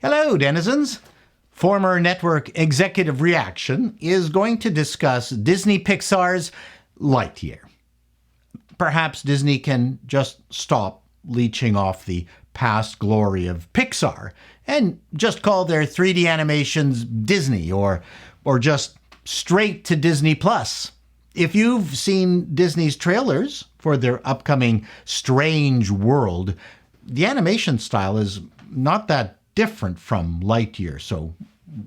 Hello, denizens. Former network executive reaction is going to discuss Disney Pixar's Lightyear. Perhaps Disney can just stop leeching off the past glory of Pixar and just call their 3D animations Disney or just straight to Disney Plus. If you've seen Disney's trailers for their upcoming Strange World, the animation style is not that different from Lightyear, so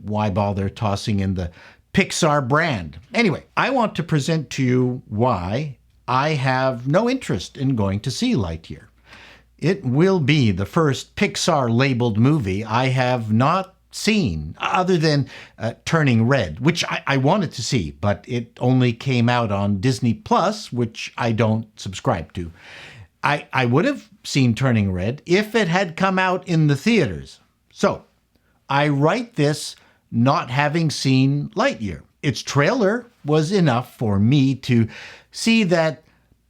why bother tossing in the Pixar brand? Anyway, I want to present to you why I have no interest in going to see Lightyear. It will be the first Pixar-labeled movie I have not seen, other than Turning Red, which I wanted to see, but it only came out on Disney Plus, which I don't subscribe to. I would have seen Turning Red if it had come out in the theaters. So, I write this not having seen Lightyear. Its trailer was enough for me to see that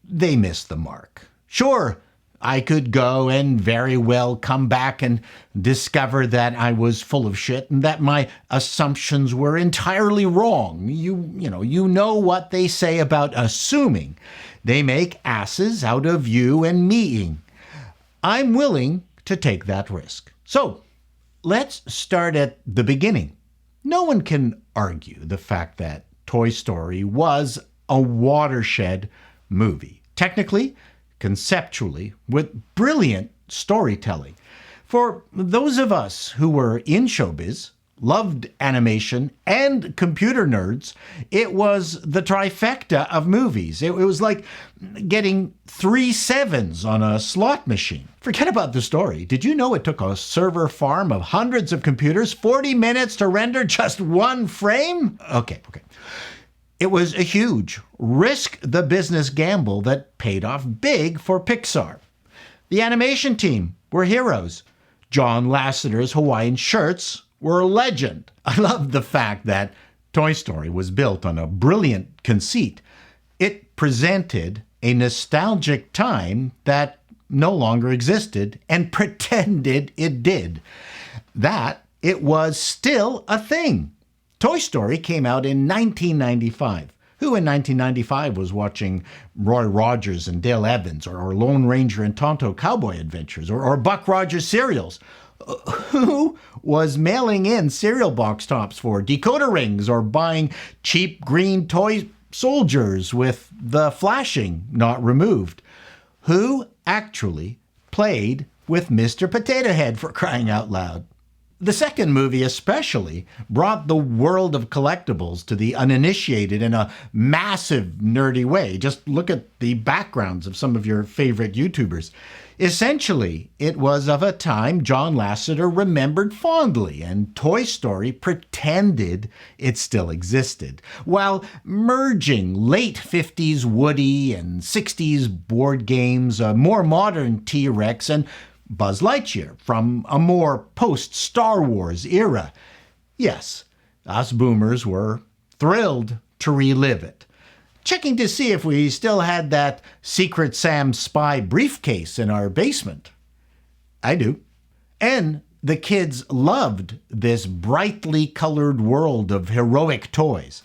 they missed the mark. Sure, I could go and very well come back and discover that I was full of shit and that my assumptions were entirely wrong. You know what they say about assuming. They make asses out of you and me. I'm willing to take that risk. So, let's start at the beginning. No one can argue the fact that Toy Story was a watershed movie. Technically, conceptually, with brilliant storytelling. For those of us who were in showbiz, loved animation, and computer nerds, it was the trifecta of movies. It was like getting 3 sevens on a slot machine. Forget about the story. Did you know it took a server farm of hundreds of computers 40 minutes to render just one frame? Okay. It was a huge risk-the-business gamble that paid off big for Pixar. The animation team were heroes. John Lasseter's Hawaiian shirts were a legend. I love the fact that Toy Story was built on a brilliant conceit. It presented a nostalgic time that no longer existed and pretended it did. That it was still a thing. Toy Story came out in 1995. Who in 1995 was watching Roy Rogers and Dale Evans or Lone Ranger and Tonto Cowboy Adventures or Buck Rogers serials? Who was mailing in cereal box tops for decoder rings or buying cheap green toy soldiers with the flashing not removed? Who actually played with Mr. Potato Head, for crying out loud? The second movie especially brought the world of collectibles to the uninitiated in a massive nerdy way. Just look at the backgrounds of some of your favorite YouTubers. Essentially, it was of a time John Lasseter remembered fondly, and Toy Story pretended it still existed, while merging late 50s Woody and 60s board games, a more modern T-Rex, and Buzz Lightyear from a more post-Star Wars era. Yes, us boomers were thrilled to relive it. Checking to see if we still had that Secret Sam spy briefcase in our basement. I do. And the kids loved this brightly colored world of heroic toys.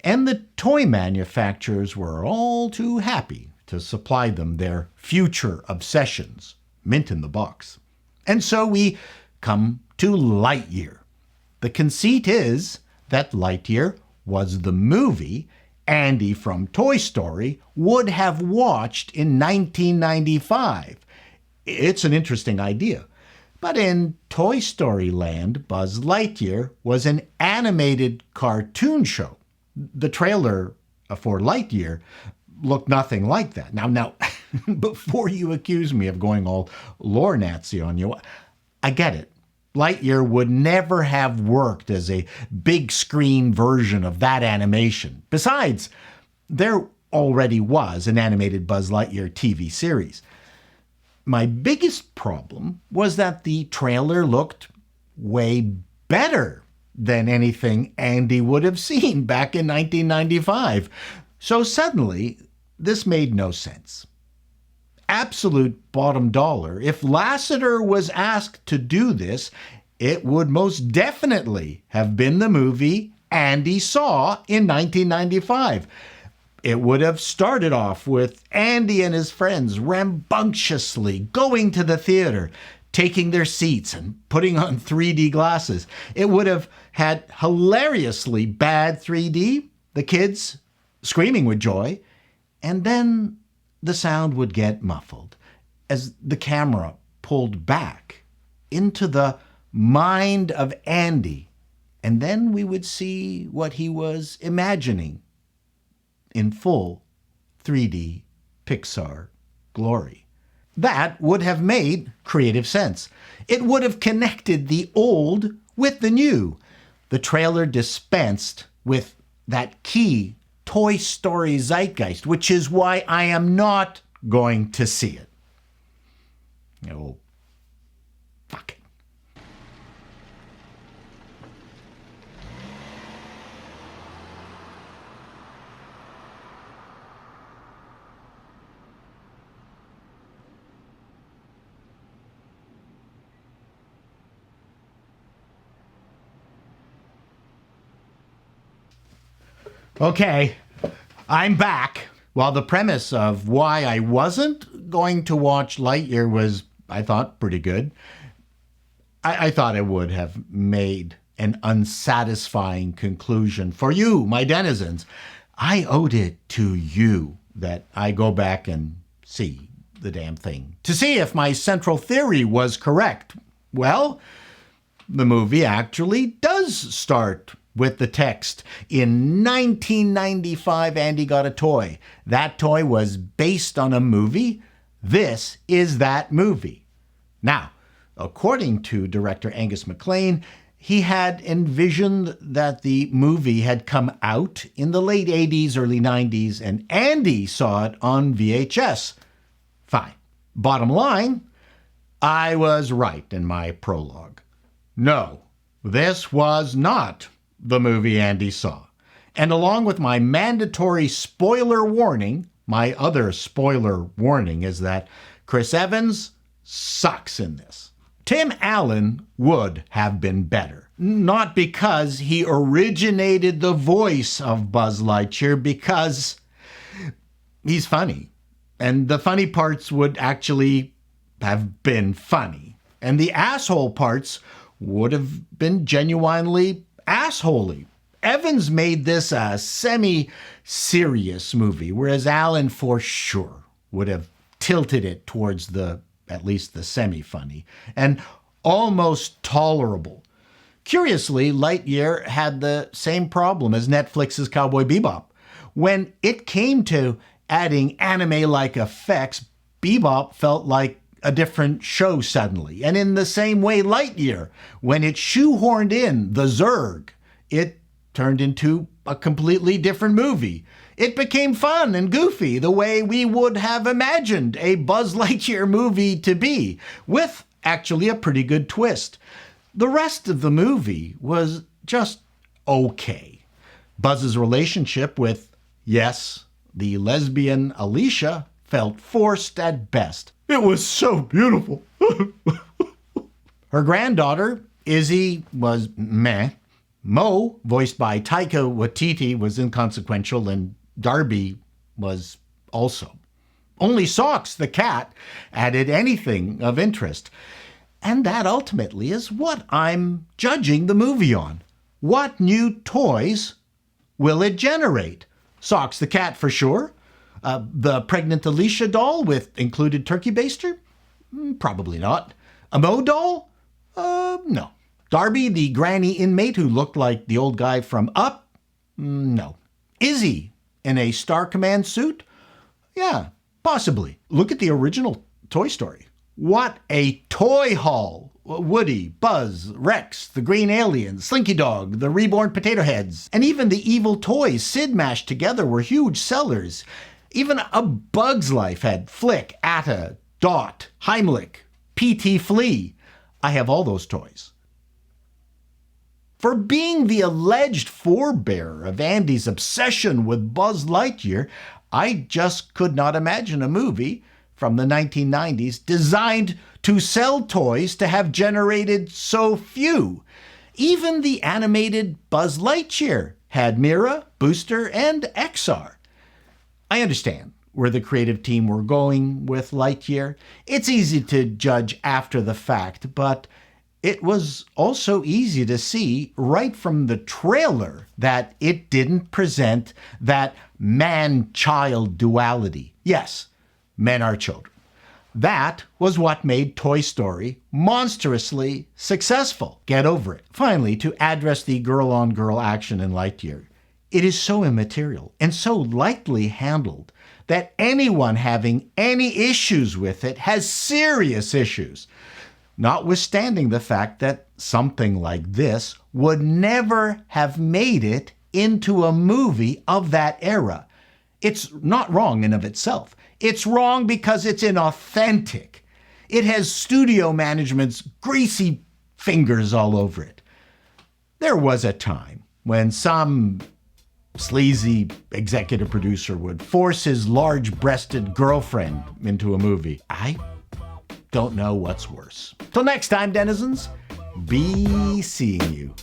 And the toy manufacturers were all too happy to supply them their future obsessions. Mint in the box. And so we come to Lightyear. The conceit is that Lightyear was the movie Andy from Toy Story would have watched in 1995. It's an interesting idea. But in Toy Story land, Buzz Lightyear was an animated cartoon show. The trailer for Lightyear looked nothing like that. Now, before you accuse me of going all lore Nazi on you, I get it. Lightyear would never have worked as a big screen version of that animation. Besides, there already was an animated Buzz Lightyear TV series. My biggest problem was that the trailer looked way better than anything Andy would have seen back in 1995. So suddenly, this made no sense. Absolute bottom dollar, if Lasseter was asked to do this, it would most definitely have been the movie Andy saw in 1995. It would have started off with Andy and his friends rambunctiously going to the theater, taking their seats and putting on 3D glasses. It would have had hilariously bad 3D, the kids screaming with joy, and then the sound would get muffled as the camera pulled back into the mind of Andy, and then we would see what he was imagining in full 3D Pixar glory. That would have made creative sense. It would have connected the old with the new. The trailer dispensed with that key Toy Story zeitgeist, which is why I am not going to see it. Oh, fuck it. Okay, I'm back. While the premise of why I wasn't going to watch Lightyear was, I thought, pretty good, I thought it would have made an unsatisfying conclusion for you, my denizens. I owed it to you that I go back and see the damn thing to see if my central theory was correct. Well, the movie actually does start with the text, "In 1995, Andy got a toy. That toy was based on a movie. This is that movie." Now, according to director Angus MacLean, he had envisioned that the movie had come out in the late 80s, early 90s, and Andy saw it on VHS. Fine. Bottom line, I was right in my prologue. No, this was not the movie Andy saw. And along with my mandatory spoiler warning, my other spoiler warning is that Chris Evans sucks in this. Tim Allen would have been better. Not because he originated the voice of Buzz Lightyear, because he's funny. And the funny parts would actually have been funny. And the asshole parts would have been genuinely assholey. Evans made this a semi-serious movie, whereas Allen for sure would have tilted it towards at least the semi-funny and almost tolerable. Curiously, Lightyear had the same problem as Netflix's Cowboy Bebop. When it came to adding anime-like effects, Bebop felt like a different show suddenly. And in the same way, Lightyear, when it shoehorned in the Zurg, it turned into a completely different movie. It became fun and goofy the way we would have imagined a Buzz Lightyear movie to be, with actually a pretty good twist. The rest of the movie was just okay. Buzz's relationship with, yes, the lesbian Alicia felt forced at best. It was so beautiful. Her granddaughter, Izzy, was meh. Mo, voiced by Taika Waititi, was inconsequential, and Darby was also. Only Socks, the cat, added anything of interest. And that ultimately is what I'm judging the movie on. What new toys will it generate? Socks the cat for sure. The pregnant Alicia doll with included turkey baster? Probably not. A Mo doll? No. Darby, the granny inmate who looked like the old guy from Up? No. Izzy in a Star Command suit? Yeah, possibly. Look at the original Toy Story. What a toy haul! Woody, Buzz, Rex, the Green Alien, Slinky Dog, the Reborn Potato Heads, and even the evil toys Sid mashed together were huge sellers. Even A Bug's Life had Flick, Atta, Dot, Heimlich, P.T. Flea. I have all those toys. For being the alleged forebearer of Andy's obsession with Buzz Lightyear, I just could not imagine a movie from the 1990s designed to sell toys to have generated so few. Even the animated Buzz Lightyear had Mira, Booster, and XR. I understand where the creative team were going with Lightyear. It's easy to judge after the fact, but it was also easy to see right from the trailer that it didn't present that man-child duality. Yes, men are children. That was what made Toy Story monstrously successful. Get over it. Finally, to address the girl-on-girl action in Lightyear, it is so immaterial and so lightly handled that anyone having any issues with it has serious issues, notwithstanding the fact that something like this would never have made it into a movie of that era. It's not wrong in of itself. It's wrong because it's inauthentic. It has studio management's greasy fingers all over it. There was a time when some sleazy executive producer would force his large-breasted girlfriend into a movie. I don't know what's worse. Till next time, denizens, be seeing you.